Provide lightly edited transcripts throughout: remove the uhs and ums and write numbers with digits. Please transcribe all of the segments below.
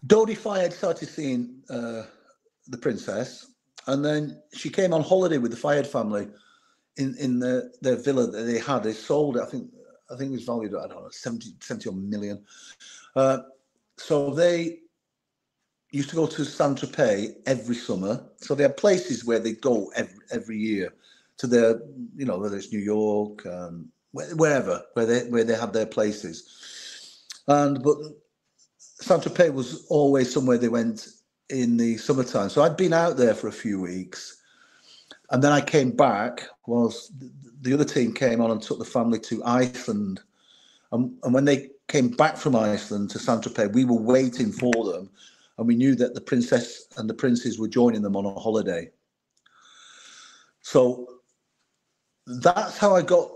Dodi Fayed started seeing the princess, and then she came on holiday with the Fayed family in their villa that they had. They sold it. I think it was valued at, I don't know, 70 odd million. So they used to go to Saint Tropez every summer. So they had places where they go every year to their, whether it's New York, wherever, where they had their places. But Saint Tropez was always somewhere they went in the summertime. So I'd been out there for a few weeks, and then I came back whilst the other team came on and took the family to Iceland. And when they came back from Iceland to Saint Tropez, we were waiting for them, and we knew that the princess and the princes were joining them on a holiday. So that's how I got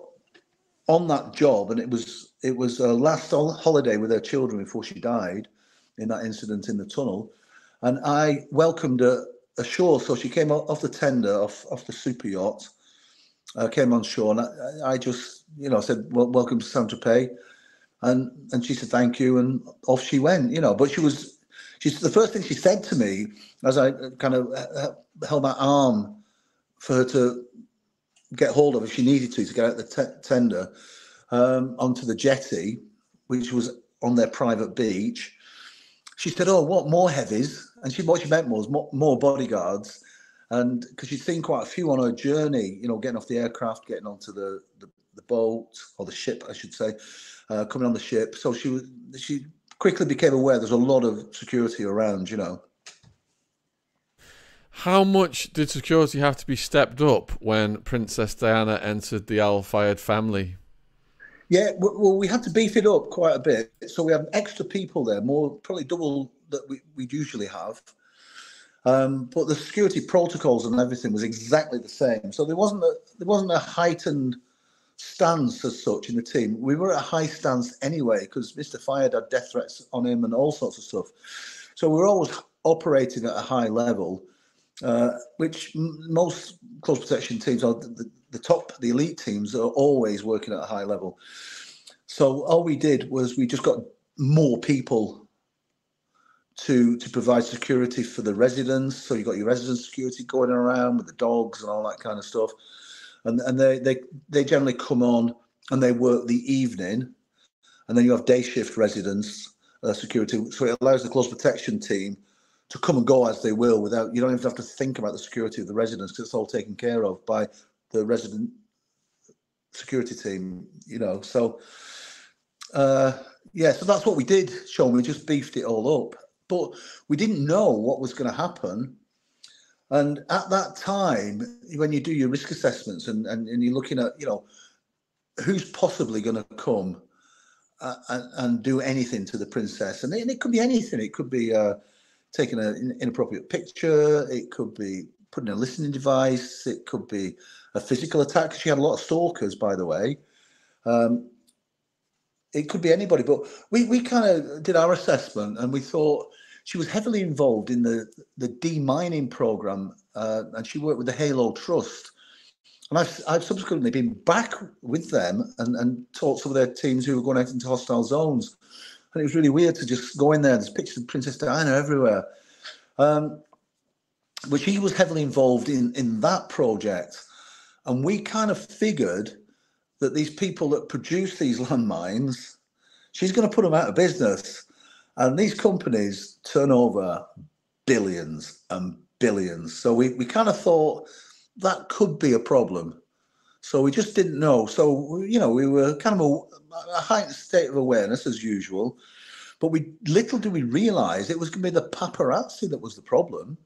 on that job, and it was a last holiday with her children before she died in that incident in the tunnel, and I welcomed her ashore. So she came off the tender, off the super yacht, came on shore, and I just said, well, welcome to Saint Tropez, and she said thank you, and off she went. But she's the first thing she said to me as I kind of held my arm for her to get hold of if she needed to get out the tender onto the jetty, which was on their private beach. She said, "Oh, what, more heavies?" And what she meant was more bodyguards, and because she'd seen quite a few on her journey, getting off the aircraft, getting onto the boat, or the ship, I should say, coming on the ship. So she quickly became aware there's a lot of security around, How much did security have to be stepped up when Princess Diana entered the Al Fayed family? Yeah, well, we had to beef it up quite a bit. So we had extra people there, probably double that we'd usually have. But the security protocols and everything was exactly the same. So there wasn't a heightened stance as such in the team. We were at a high stance anyway because Mr. Fayed had death threats on him and all sorts of stuff. So we were always operating at a high level, which most close protection teams are the elite teams are always working at a high level. So all we did was we just got more people to provide security for the residents. So you got your resident security going around with the dogs and all that kind of stuff. And they generally come on and they work the evening, and then you have day shift residents security. So it allows the close protection team to come and go as they will without, you don't even have to think about the security of the residents because it's all taken care of by the resident security team, So, so that's what we did, Sean. We just beefed it all up. But we didn't know what was going to happen. And at that time, when you do your risk assessments and you're looking at, who's possibly going to come and do anything to the princess. And it could be anything. It could be taking an inappropriate picture. It could be putting a listening device. It could be a physical attack. She had a lot of stalkers, by the way. It could be anybody. But we kind of did our assessment, and we thought she was heavily involved in the demining program, and she worked with the Halo Trust. And I've subsequently been back with them and taught some of their teams who were going out into hostile zones. And it was really weird to just go in there. There's pictures of Princess Diana everywhere. But she was heavily involved in that project. And we kind of figured that these people that produce these landmines, she's going to put them out of business. And these companies turn over billions and billions. So we kind of thought that could be a problem. So we just didn't know. So, we were kind of a heightened state of awareness as usual. But little did we realise it was going to be the paparazzi that was the problem.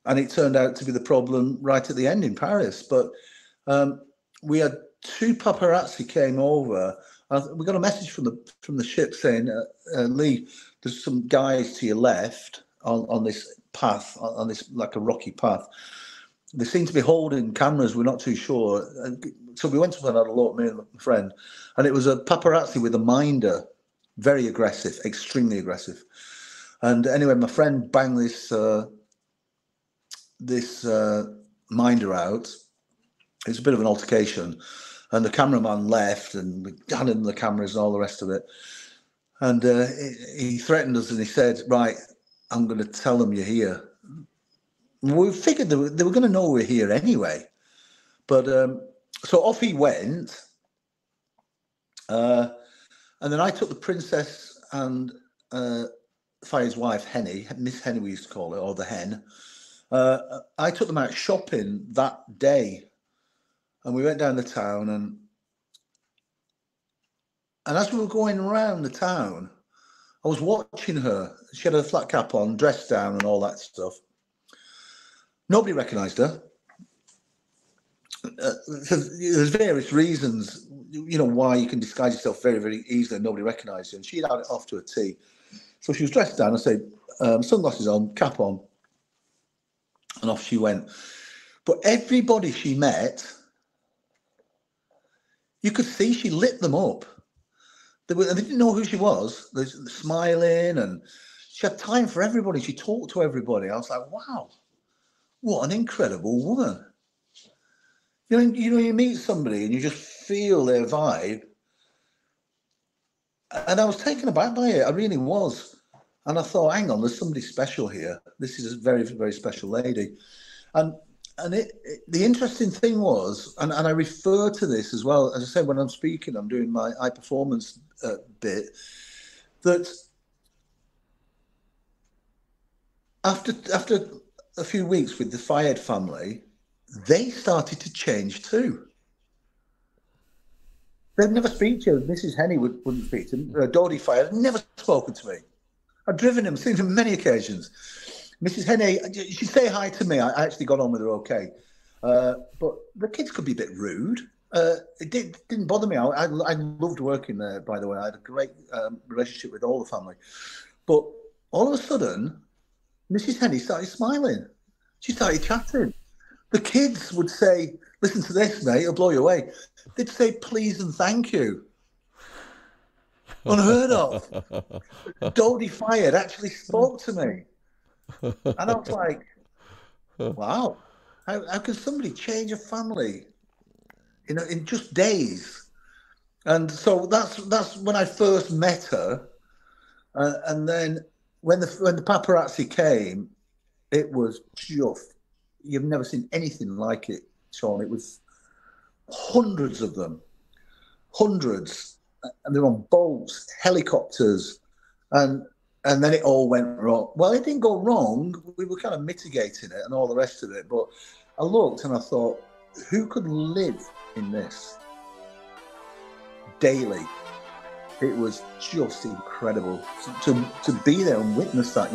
And it turned out to be the problem right at the end in Paris. But we had two paparazzi came over. We got a message from the ship saying, Lee, there's some guys to your left on this path, on this like a rocky path. They seem to be holding cameras. We're not too sure. So we went to another lot, me and my friend, and it was a paparazzi with a minder, very aggressive, extremely aggressive. And anyway, my friend banged this minder out. It was a bit of an altercation, and the cameraman left, and we handed him the cameras and all the rest of it. And he threatened us, and he said, right, I'm going to tell them you're here. We figured they were going to know we're here anyway. But so off he went. And then I took the princess and Fire's wife, Henny, Miss Henny we used to call her, or the hen. I took them out shopping that day. And we went down the town, and as we were going around the town, I was watching her. She had a flat cap on, dressed down and all that stuff. Nobody recognised her. There's various reasons, why you can disguise yourself very, very easily and nobody recognised you. And she had it off to a T. So she was dressed down, I said, sunglasses on, cap on, and off she went. But everybody she met, you could see she lit them up. They didn't know who she was. They're smiling, and she had time for everybody. She talked to everybody. I was like, wow, what an incredible woman. You meet somebody and you just feel their vibe. And I was taken aback by it. I really was. And I thought, hang on, there's somebody special here. This is a very, very special lady. And the interesting thing was, and I refer to this as well, as I said, when I'm speaking, I'm doing my high performance bit, that after a few weeks with the Fayed family, they started to change too. They'd never speak to you. Mrs. Henny wouldn't speak to me. Dodie Fayed had never spoken to me. I'd driven him, seen him many occasions. Mrs. Henny, she'd say hi to me. I actually got on with her okay. But the kids could be a bit rude. It didn't bother me. I loved working there, by the way. I had a great relationship with all the family. But all of a sudden, Mrs. Henny started smiling. She started chatting. The kids would say, listen to this, mate, it'll blow you away. They'd say please and thank you. Unheard of. Dodie Fayed actually spoke to me. And I was like, wow, how can somebody change a family, in just days? And so that's when I first met her. And then when the paparazzi came, it was just, you've never seen anything like it, Sean. It was hundreds of them, hundreds. And they were on boats, helicopters, and then it all went wrong. Well, it didn't go wrong. We were kind of mitigating it and all the rest of it. But I looked and I thought, who could live in this daily? It was just incredible to be there and witness that,